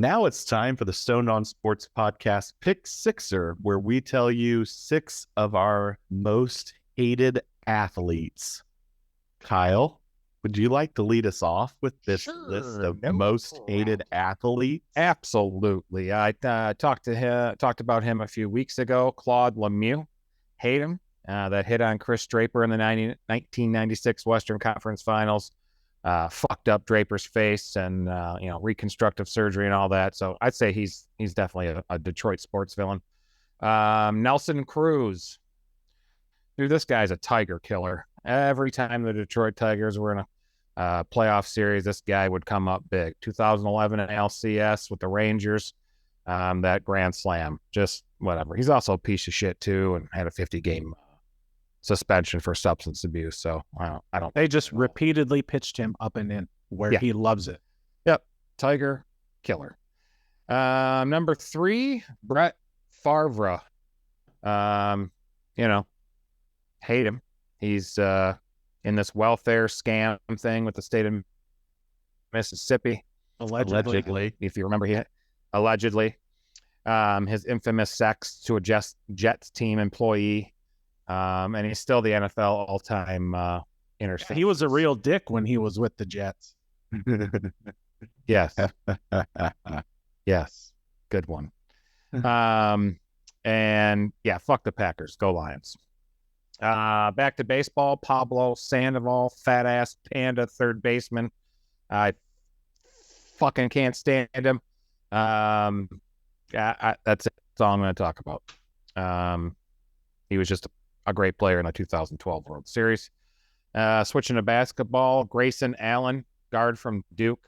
Now it's time for the Stoned on Sports podcast Pick Sixer, where we tell you 6 of our most hated athletes. Kyle, would you like to lead us off with this list of most hated athletes? Absolutely. I talked about him a few weeks ago. Claude Lemieux, hate him. That hit on Chris Draper in the 1996 Western Conference Finals. Fucked up Draper's face and reconstructive surgery and all that. So I'd say he's definitely a Detroit sports villain. Nelson Cruz, dude, this guy's a Tiger killer. Every time the Detroit Tigers were in a playoff series, this guy would come up big. 2011 in LCS with the Rangers, that grand slam, just whatever. He's also a piece of shit too, and had a 50-game suspension for substance abuse. So I don't. They just repeatedly pitched him up and in where he loves it. Yep, Tiger killer. Number 3, Brett Favre. Hate him. He's in this welfare scam thing with the state of Mississippi. Allegedly. If you remember, he allegedly his infamous sex to a Jets team employee. And he's still the NFL all-time interception. He was a real dick when he was with the Jets. Yes. Yes. Good one. And yeah, fuck the Packers. Go Lions. Back to baseball. Pablo Sandoval, fat ass panda third baseman. I fucking can't stand him. That's it. That's all I'm going to talk about. He was just a great player in the 2012 World Series. Switching to basketball, Grayson Allen, guard from Duke,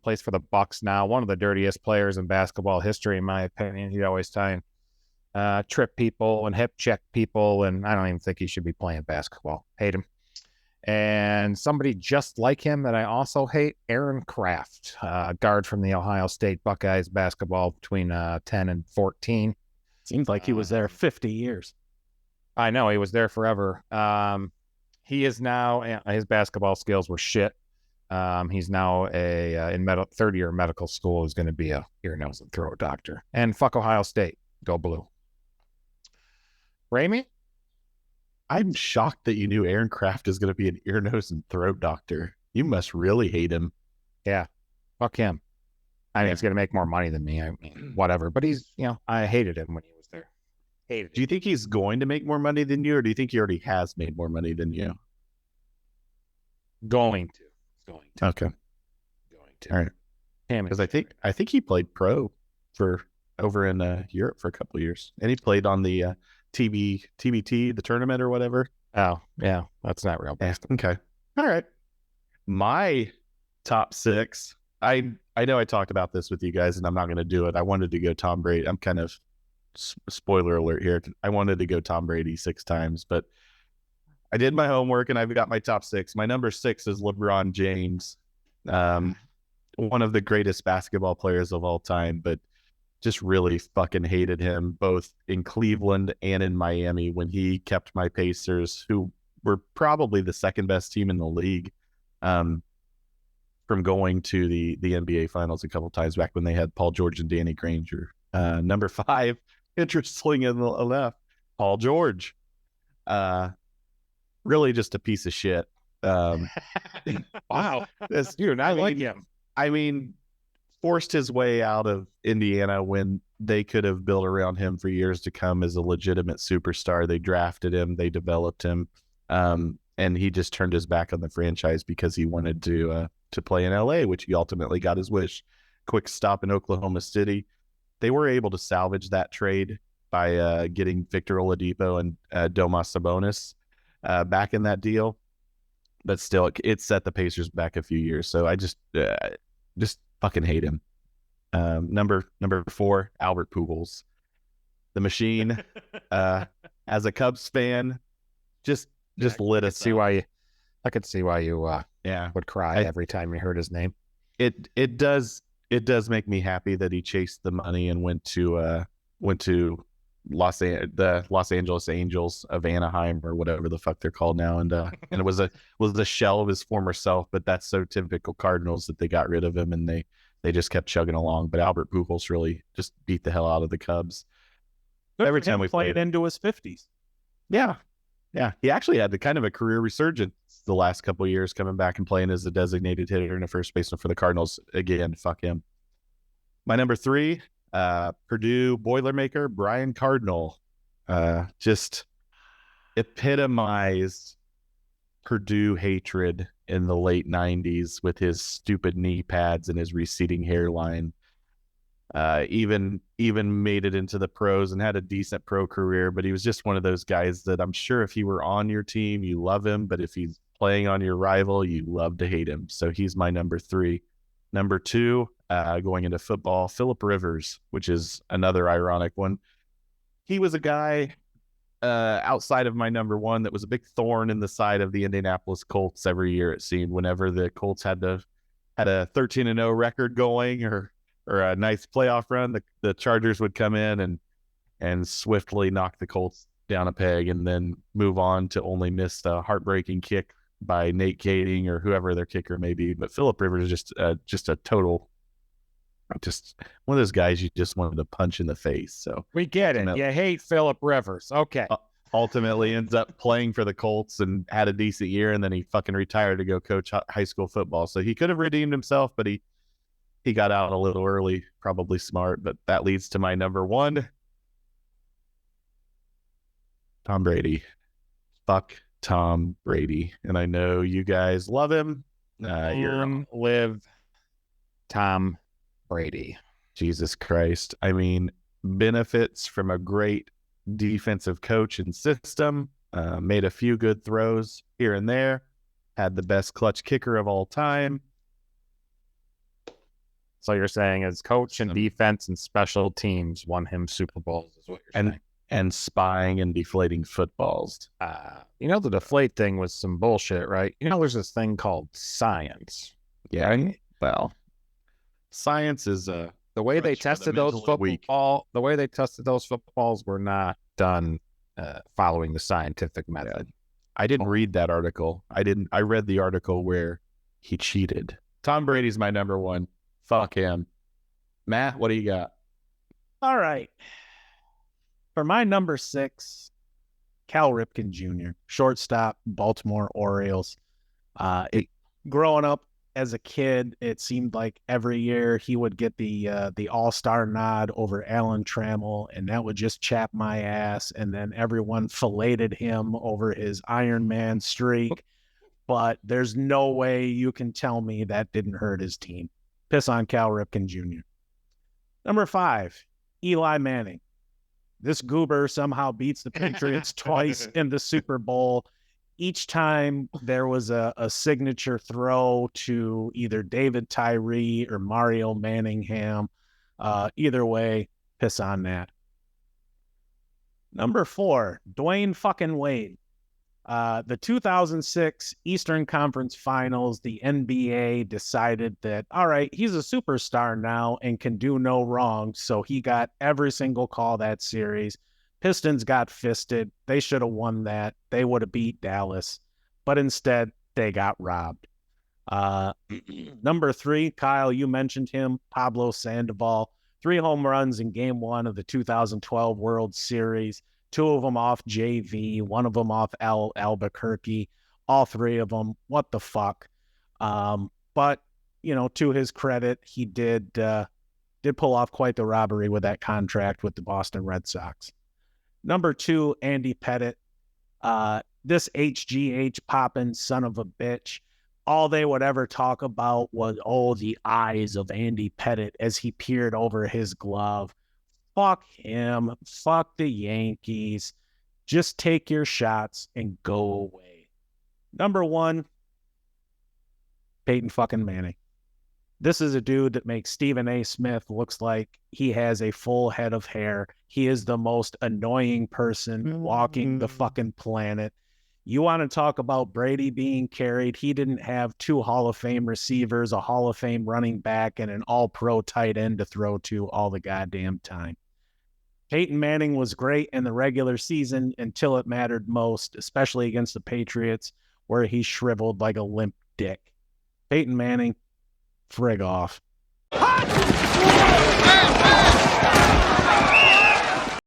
plays for the Bucks now. One of the dirtiest players in basketball history, in my opinion. He'd always try and trip people and hip check people, and I don't even think he should be playing basketball. Hate him. And somebody just like him that I also hate, Aaron Kraft, guard from the Ohio State Buckeyes basketball between 10 and 14. Seems like he was there 50 years. I know, he was there forever. He is now, his basketball skills were shit. He's now in third year medical school. He's going to be a ear, nose, and throat doctor. And fuck Ohio State. Go blue. Ramey? I'm shocked that you knew Aaron Kraft is going to be an ear, nose, and throat doctor. You must really hate him. Yeah. Fuck him. I mean, he's going to make more money than me. I mean, whatever. But he's, I hated him when he was there. Hated him. Do you think he's going to make more money than you, or do you think he already has made more money than you? Going to. Okay. Going to. All right. Because I think he played pro for over in Europe for a couple of years, and he played on the TBT, the tournament or whatever. Oh, yeah. That's not real basketball. Okay. All right. My top 6. I know I talked about this with you guys, and I'm not going to do it. I wanted to go Tom Brady. I'm kind of spoiler alert here. I wanted to go Tom Brady 6 times, but I did my homework and I've got my top 6. My number 6 is LeBron James, one of the greatest basketball players of all time, but just really fucking hated him both in Cleveland and in Miami when he kept my Pacers, who were probably the second best team in the league, from going to the NBA Finals a couple times back when they had Paul George and Danny Granger. Number 5, interestingly enough, Paul George. Really just a piece of shit. Wow. Dude, I like him. I mean, forced his way out of Indiana when they could have built around him for years to come as a legitimate superstar. They drafted him, they developed him, and he just turned his back on the franchise because he wanted to play in LA, which he ultimately got his wish. Quick stop in Oklahoma City. They were able to salvage that trade by getting Victor Oladipo and Domas Sabonis back in that deal, but still, it set the Pacers back a few years. So I just fucking hate him. Number 4, Albert Pujols, the machine. As a Cubs fan, just lit us. I could see why you would cry every time you heard his name. It does make me happy that he chased the money and went to the Los Angeles Angels of Anaheim or whatever the fuck they're called now, and it was a shell of his former self. But that's so typical Cardinals that they got rid of him and they they just kept chugging along. But Albert Pujols really just beat the hell out of the Cubs. Good Every for time him we played played. into his 50s. Yeah. Yeah. He actually had the kind of a career resurgence the last couple of years, coming back and playing as a designated hitter and a first baseman for the Cardinals. Again, fuck him. My number 3, Purdue Boilermaker, Brian Cardinal. Just epitomized Purdue hatred in the late 90s with his stupid knee pads and his receding hairline. Even made it into the pros and had a decent pro career, but he was just one of those guys that I'm sure if he were on your team, you love him, but if he's playing on your rival, you love to hate him. So he's my number 3. Number 2, going into football, Phillip Rivers, which is another ironic one. He was a guy outside of my number 1 that was a big thorn in the side of the Indianapolis Colts every year, it seemed, whenever the Colts had a 13-0 record going or a nice playoff run, the Chargers would come in and swiftly knock the Colts down a peg and then move on to only miss a heartbreaking kick by Nate Kading or whoever their kicker may be. But Phillip Rivers is just a total, just one of those guys you just wanted to punch in the face. So we get it. You hate Phillip Rivers. Okay. Ultimately ends up playing for the Colts and had a decent year, and then he fucking retired to go coach high school football. So he could have redeemed himself, but he got out a little early, probably smart. But that leads to my number 1, Tom Brady. Fuck Tom Brady. And I know you guys love him. Live Tom Brady. Jesus Christ. I mean, benefits from a great defensive coach and system, made a few good throws here and there, had the best clutch kicker of all time. So you're saying his coach and defense and special teams won him Super Bowls is what you're saying. And spying and deflating footballs. The deflate thing was some bullshit, right? There's this thing called science. Yeah. Right? Well, science is the way they tested those footballs were not done following the scientific method. Yeah. I didn't read that article. I read the article where he cheated. Tom Brady's my number 1. Fuck him. Matt, what do you got? All right. For my number 6, Cal Ripken Jr., shortstop, Baltimore Orioles. Growing up as a kid, it seemed like every year he would get the all-star nod over Alan Trammell, and that would just chap my ass. And then everyone filleted him over his Iron Man streak. But there's no way you can tell me that didn't hurt his team. Piss on Cal Ripken Jr. Number 5, Eli Manning. This goober somehow beats the Patriots twice in the Super Bowl. Each time there was a signature throw to either David Tyree or Mario Manningham. Either way, piss on that. Number 4, Dwayne fucking Wade. The 2006 Eastern Conference Finals, the NBA decided that, all right, he's a superstar now and can do no wrong. So he got every single call that series. Pistons got fisted. They should have won that. They would have beat Dallas. But instead, they got robbed. Number 3, Kyle, you mentioned him, Pablo Sandoval. 3 home runs in Game 1 of the 2012 World Series. 2 of them off JV, 1 of them off Albuquerque, all 3 of them. What the fuck? But, to his credit, he did pull off quite the robbery with that contract with the Boston Red Sox. Number 2, Andy Pettitte. This HGH poppin' son of a bitch. All they would ever talk about was, the eyes of Andy Pettitte as he peered over his glove. Fuck him. Fuck the Yankees. Just take your shots and go away. Number 1, Peyton fucking Manning. This is a dude that makes Stephen A. Smith looks like he has a full head of hair. He is the most annoying person walking the fucking planet. You want to talk about Brady being carried? He didn't have 2 Hall of Fame receivers, a Hall of Fame running back, and an all-pro tight end to throw to all the goddamn time. Peyton Manning was great in the regular season until it mattered most, especially against the Patriots, where he shriveled like a limp dick. Peyton Manning, frig off. Hot!